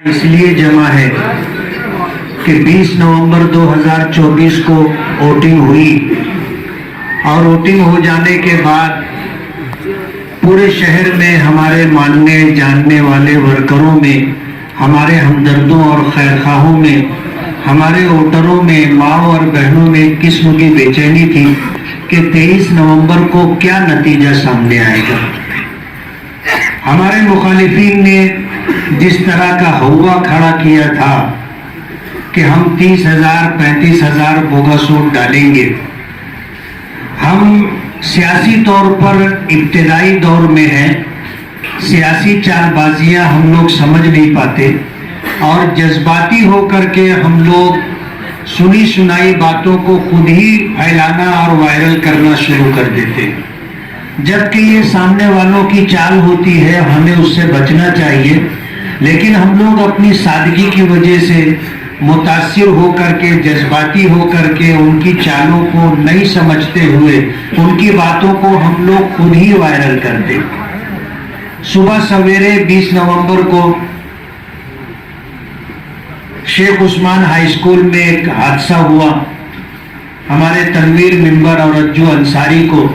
इसलिए जमा है कि 20 नवंबर 2024 को वोटिंग हुई और वोटिंग हो जाने के बाद पूरे शहर में हमारे मानने जानने वाले वर्करों में, हमारे हमदर्दों और खैरखाहों में, हमारे वोटरों में, माँ और बहनों में एक किस्म की बेचैनी थी कि 23 नवंबर को क्या नतीजा सामने आएगा। हमारे मुखालिफिन ने जिस तरह का हवा खड़ा किया था कि हम 30,000 35,000 बोगस वोट डालेंगे। हम सियासी तौर पर इब्तिदाई दौर में हैं, सियासी चालबाजियां हम लोग समझ नहीं पाते और जज्बाती होकर के हम लोग सुनी सुनाई बातों को खुद ही फैलाना और वायरल करना शुरू कर देते हैं, जबकि ये सामने वालों की चाल होती है, हमें उससे बचना चाहिए। लेकिन हम लोग अपनी सादगी की वजह से मुतासिर होकर के, जज्बाती होकर के उनकी चालों को नहीं समझते हुए उनकी बातों को हम लोग खुद ही वायरल करते। सुबह सवेरे 20 नवंबर को शेख उस्मान हाई स्कूल में एक हादसा हुआ। हमारे तनवीर मेंबर और अज्जू अंसारी को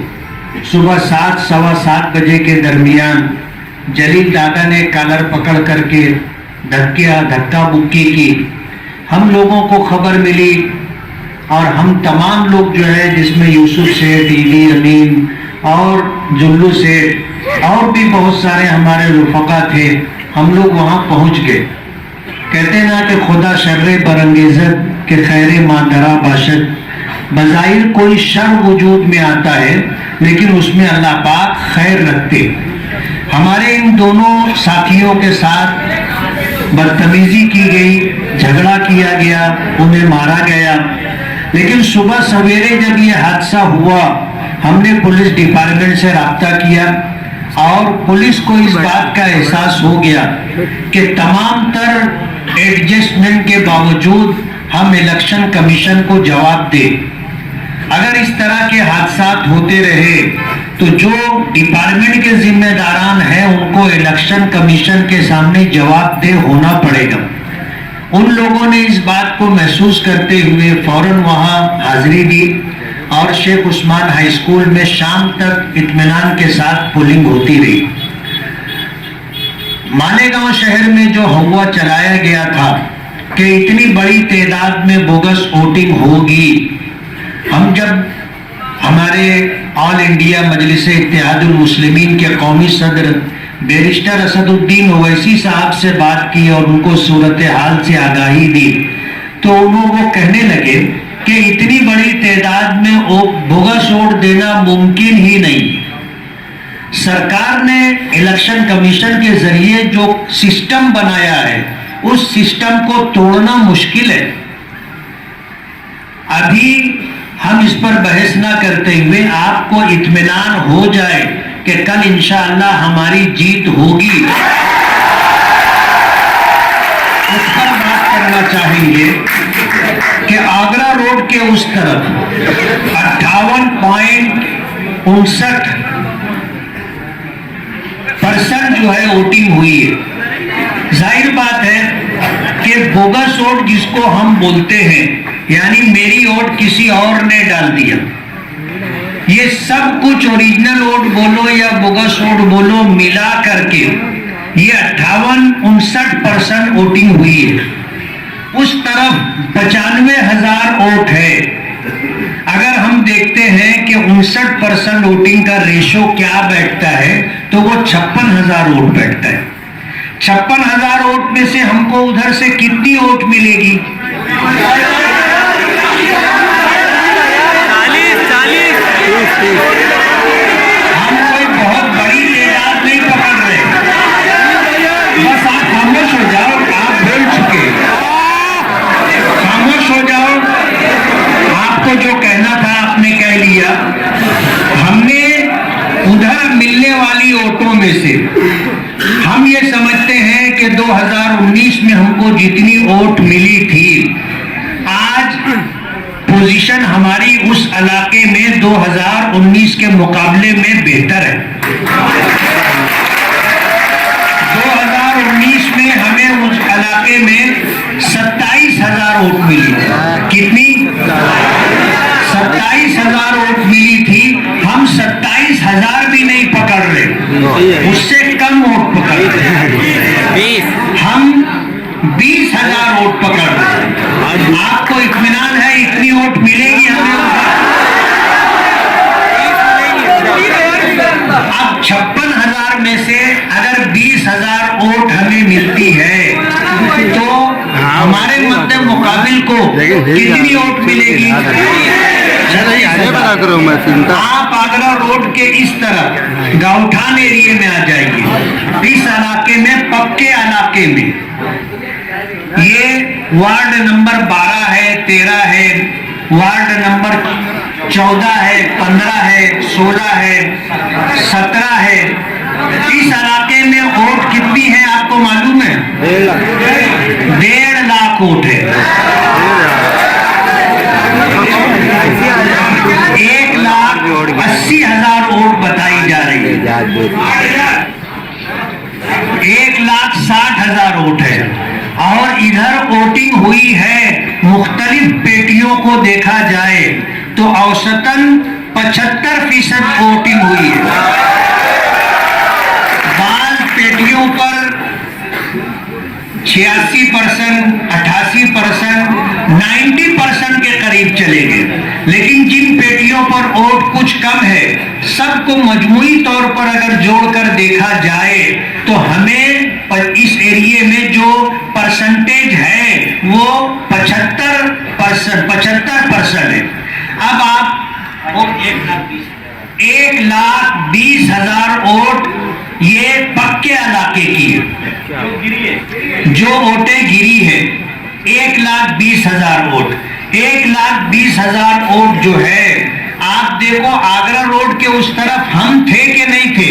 सुबह 7 सवा 7 बजे के दरमियान जलील दादा ने कॉलर पकड़ करके धक्का बुक्की की। हम लोगों को खबर मिली और हम तमाम लोग जो है, जिसमें यूसुफ सेठ, ईदी अमीन और जुल्लू सेठ और भी बहुत सारे हमारे रुफका थे, हम लोग वहाँ पहुँच गए। कहते ना कि खुदा शर्रे बरंगेज़त के खैरे मादरा बाशद, बज़ाहिर कोई शर वजूद में आता है लेकिन उसमें अल्लाह पाक खैर रखते। हमारे इन दोनों साथियों के साथ बदतमीजी की गई, झगड़ा किया गया, उन्हें मारा गया। लेकिन सुबह सवेरे जब ये हादसा हुआ, हमने पुलिस डिपार्टमेंट से राब्ता किया और पुलिस को इस बात का एहसास हो गया कि तमाम तर एडजस्टमेंट के बावजूद हम इलेक्शन कमीशन को जवाब दें। अगर इस तरह के हादसा होते रहे तो जो डिपार्टमेंट के जिम्मेदारान हैं उनको इलेक्शन कमीशन के सामने जवाबदेह होना पड़ेगा। उन लोगों ने इस बात को महसूस करते हुए फौरन वहां हाजिरी दी और शेख उस्मान हाई स्कूल में शाम तक इत्मीनान के साथ पोलिंग होती रही। मालेगांव शहर में जो हवा चलाया गया था कि इतनी बड़ी तादाद में बोगस वोटिंग होगी, हम जब हमारे ऑल इंडिया मजलिस इत्तेहादुल मुस्लिमीन के कौमी सदर बैरिस्टर असदुद्दीन ओवैसी साहब से बात की और उनको सूरत हाल से आगाही दी, तो वो कहने लगे कि इतनी बड़ी तादाद में बोगस वोट देना मुमकिन ही नहीं। सरकार ने इलेक्शन कमीशन के जरिए जो सिस्टम बनाया है उस सिस्टम को तोड़ना मुश्किल है। अभी हम इस पर बहस ना करते हुए आपको इत्मीनान हो जाए कि कल इंशाअल्लाह हमारी जीत होगी, उस पर बात करना चाहेंगे कि आगरा रोड के उस तरफ 58.59% जो है वोटिंग हुई है। जाहिर बात है कि बोगस वोट जिसको हम बोलते हैं, यानी मेरी वोट किसी और ने डाल दिया, ये सब कुछ ओरिजिनल वोट बोलो या बोगस वोट बोलो मिला करके ये 58-59% वोटिंग हुई है। उस तरफ 95,000 वोट है। अगर हम देखते हैं कि 59% वोटिंग का रेशो क्या बैठता है तो वो 56,000 वोट बैठता है। 56,000 वोट में से हमको उधर से कितनी वोट मिलेगी? 40। हम कोई बहुत बड़ी तादाद नहीं पकड़ रहे, बस आप खामोश हो जाओ। आप बोल चुके, खामोश हो जाओ। आपको जो कहना था आपने कह लिया। हमने उधर मिलने वाली वोटों में से हम ये समझते हैं कि 2019 में हमको जितनी वोट मिली थी, आज पोजीशन हमारी उस इलाके में 2019 के मुकाबले में बेहतर है। 2019 में हमें उस इलाके इलाके में 27,000 वोट मिली। कितनी? 27,000 वोट मिली थी। हम 27,000 भी नहीं पकड़ रहे, उससे कम वोट पकड़ रहे। हम 20,000 वोट पकड़ रहे। आपको इत्मीनान है इतनी वोट मिलेगी हमें? अब 56,000 में से अगर 20,000 वोट हमें मिलती है तो हमारे मध्य मुकाबिल को कितनी वोट मिलेगी? आप आगरा रोड के इस तरफ गाउठान एरिया में आ जाइए। इस इलाके में, पक्के इलाके में, ये वार्ड नंबर 12 है, 13 है, वार्ड नंबर 14 है, 15 है, 16 है, 17 है। इस इलाके में वोट कितनी है आपको मालूम है? 1.5 लाख वोट है। 1,80,000 वोट बताई जा रही है। 1,60,000 वोट है। और इधर वोटिंग हुई है, मुख्तलिफ पेटियों को देखा जाए तो औसतन 75% वोटिंग हुई है। बाल पेटियों पर 86%, 88%, 90% के करीब चले गए। लेकिन जिन पेटियों पर वोट कुछ कम है, सबको मजमूई तौर पर अगर जोड़कर देखा जाए तो हमें इस एरिया में जो परसेंटेज है वो 75% है। अब आप 1,20,000 वोट ये पक्के इलाके की है, जो वोटें गिरी है 1,20,000 वोट। 1,20,000 वोट जो है, आप देखो आगरा रोड के उस तरफ हम थे कि नहीं थे?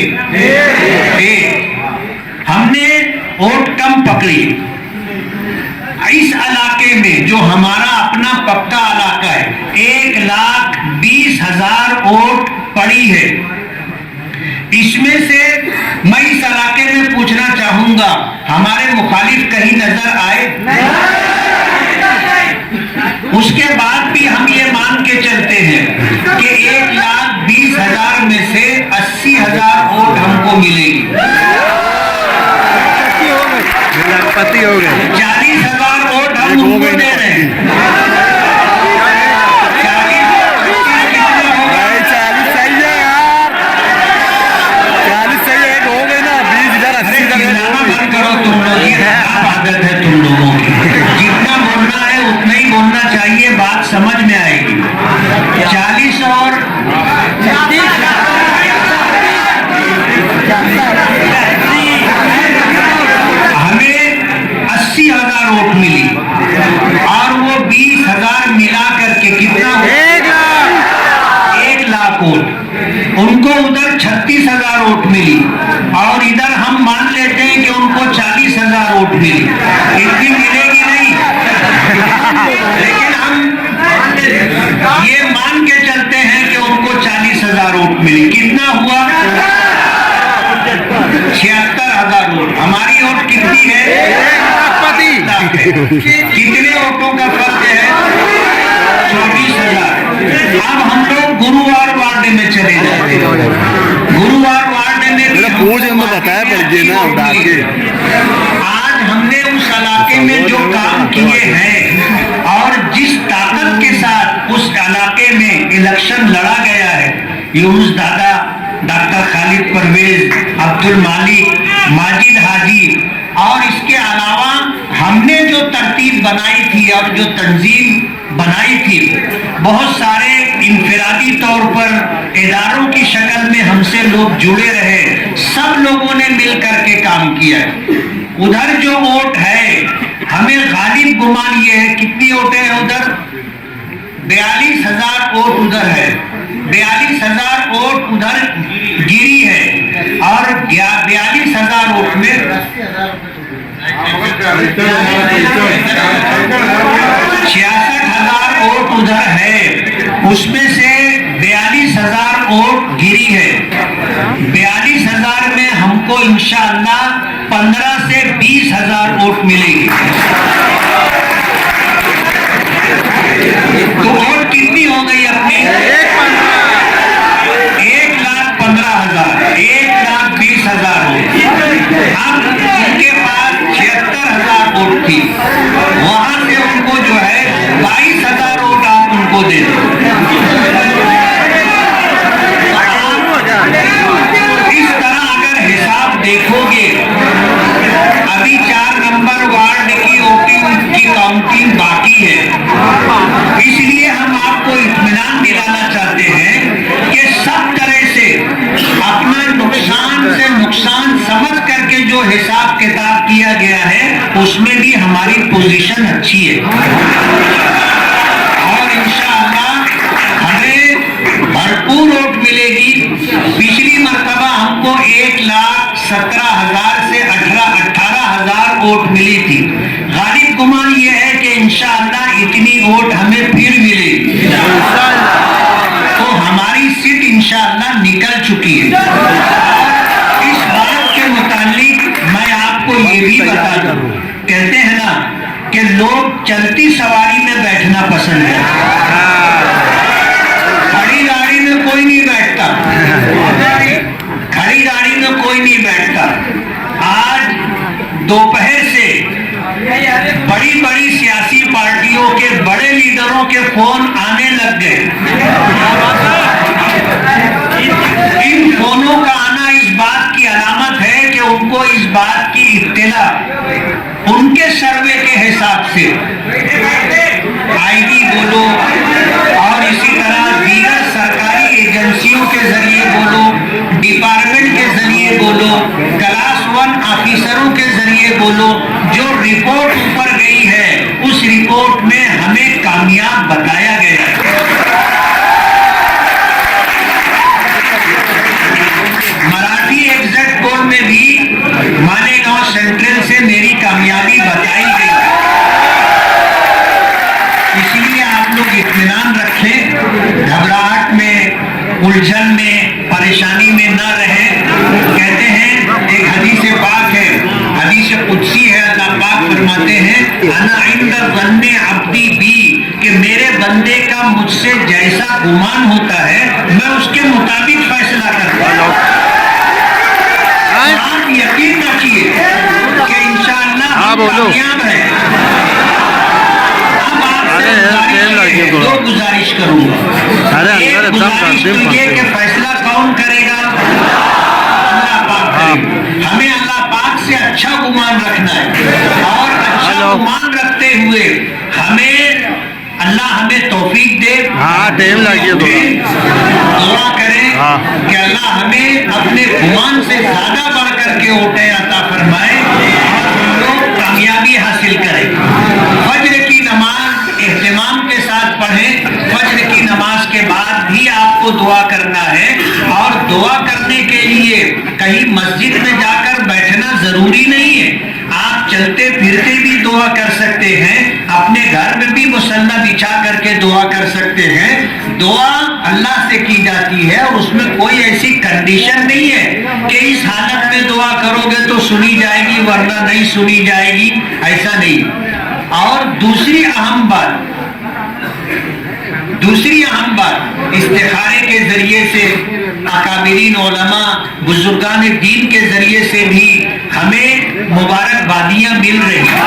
हमने वोट कम पकड़ी। इस इलाके में जो हमारा अपना पक्का इलाका है, 1,20,000 वोट पड़ी है। इसमें से मैं इस इलाके में पूछना चाहूंगा, हमारे मुखालिफ कहीं नजर आए? उसके बाद भी हम ये मान के चलते हैं कि 1,20,000 में से 80,000 वोट हमको मिलेगी। 40,000 वोट हम उनको दे रहे हैं। आदत है तुम लोगों की, जितना बोलना है उतना ही बोलना चाहिए, बात समझ में आएगी। 40 और हमें 80,000 वोट मिली और वो 20,000 मिला करके कितना? 1 लाख वोट। उनको उधर 36,000 वोट मिली और इधर हम मान लेते हैं कि उनको 40,000 वोट मिली। इतनी मिलेगी नहीं, लेकिन हम ये मान के चलते हैं कि उनको 40,000 वोट मिली। कितना हुआ? 76,000 वोट। हमारी वोट कितनी है? कितने वोटों का फर्क है? 24,000। अब हम लोग गुरुवार वार्ड में चले जाते हैं। गुरुवार वार्ड में बताया आज हमने उस इलाके में जो काम किए हैं और जिस ताकत के साथ उस इलाके में इलेक्शन लड़ा गया है, यूनुस दादा, डॉक्टर खालिद परवेज, अब्दुल मालिक, माजिद हाजी, और इसके अलावा हमने जो तरतीब बनाई थी और जो तंजीम बनाई थी, बहुत सारे इनफरादी तौर पर इदारों की शक्ल में हमसे लोग जुड़े रहे। सब लोगों ने मिल करके काम किया। उधर जो वोट है, हमें गालिब गुमान ये है, कितनी वोटें हैं उधर? 42,000 वोट उधर है। 42,000 वोट उधर गिरी है और 42,000 वोट में 66,000 वोट उधर है। उसमें से 42,000 वोट गिरी है। 42,000 में हमको इंशाअल्लाह 15 से 20,000 वोट मिलेगी। पोजीशन अच्छी है और इंशाअल्लाह हमें भरपूर वोट मिलेगी। पिछली मर्तबा हमको 1,17,000 से 18,000 वोट मिली थी। गालिब गुमान ये है कि इंशाअल्लाह इतनी वोट हमें फिर मिलेगी, तो हमारी सीट इंशाअल्लाह निकल चुकी है। इस बात के मुतालिक मैं आपको ये भी बता दूं, कहते हैं ना कि लोग चलती सवारी में बैठना पसंद है, खड़ी गाड़ी में कोई नहीं बैठता, खड़ी गाड़ी में कोई नहीं बैठता। आज दोपहर से बड़ी बड़ी सियासी पार्टियों के बड़े लीडरों के फोन आने लग गए। इन फोनों का आना इस बात की अलामत है कि उनको इस बात की इत्तला उनके सर्वे के हिसाब से आईबी बोलो और इसी तरह दीगर सरकारी एजेंसियों के जरिए बोलो, डिपार्टमेंट के जरिए बोलो, क्लास 1 ऑफिसरों के जरिए बोलो, जो रिपोर्ट ऊपर गई है उस रिपोर्ट में हमें कामयाब बताया गया है। मराठी एग्जिट पोल में भी मालेगांव सेंट्रल से मेरी कामयाबी बताई गई। इसलिए आप लोग इत्मीनान रखें, घबराहट में, उलझन में, परेशानी में न रहें। कहते हैं एक हदीस पाक है, हदीस कुदसी है, अल्लाह पाक फरमाते हैं अना इंदा ज़न्ने अब्दी बी, कि मेरे बंदे का मुझसे जैसा गुमान होता है मैं उसके मुताबिक फैसला करता हूं। आप यकीन रखिए कि इंशाअल्लाह हम कामयाब हैं। अब आपसे दो गुजारिश करूंगा। एक गुजारिश तो ये कि फैसला कौन करेगा? अल्लाह पाक करेगा। हमें अल्लाह पाक से अच्छा गुमान रखना है और अच्छा गुमान रखते हुए अल्लाह हमें तौफीक दे। टाइम लगे दुआ करें कि अल्लाह हमें अपने गुमान से ज्यादा बढ़ करके वोटें अता फरमाए और हम लोग कामयाबी हासिल करें। फज्र की नमाज एहतिमाम के साथ पढ़ें। फज्र की नमाज के बाद भी आपको दुआ करना है और दुआ करने के लिए कहीं मस्जिद में जाकर बैठना जरूरी नहीं है। आप चलते फिरते भी दुआ कर सकते हैं, अपने घर में भी मुसल्ला बिछा करके दुआ कर सकते हैं। दुआ अल्लाह से की जाती है और उसमें कोई ऐसी कंडीशन नहीं है कि इस हालत में दुआ करोगे तो सुनी जाएगी वरना नहीं सुनी जाएगी, ऐसा नहीं। और दूसरी अहम बात इस्तिखारे के जरिए से, अकाबिरीन उलमा बुजुर्गान दीन के जरिए से भी हमें मुबारकबादियां मिल रही हैं।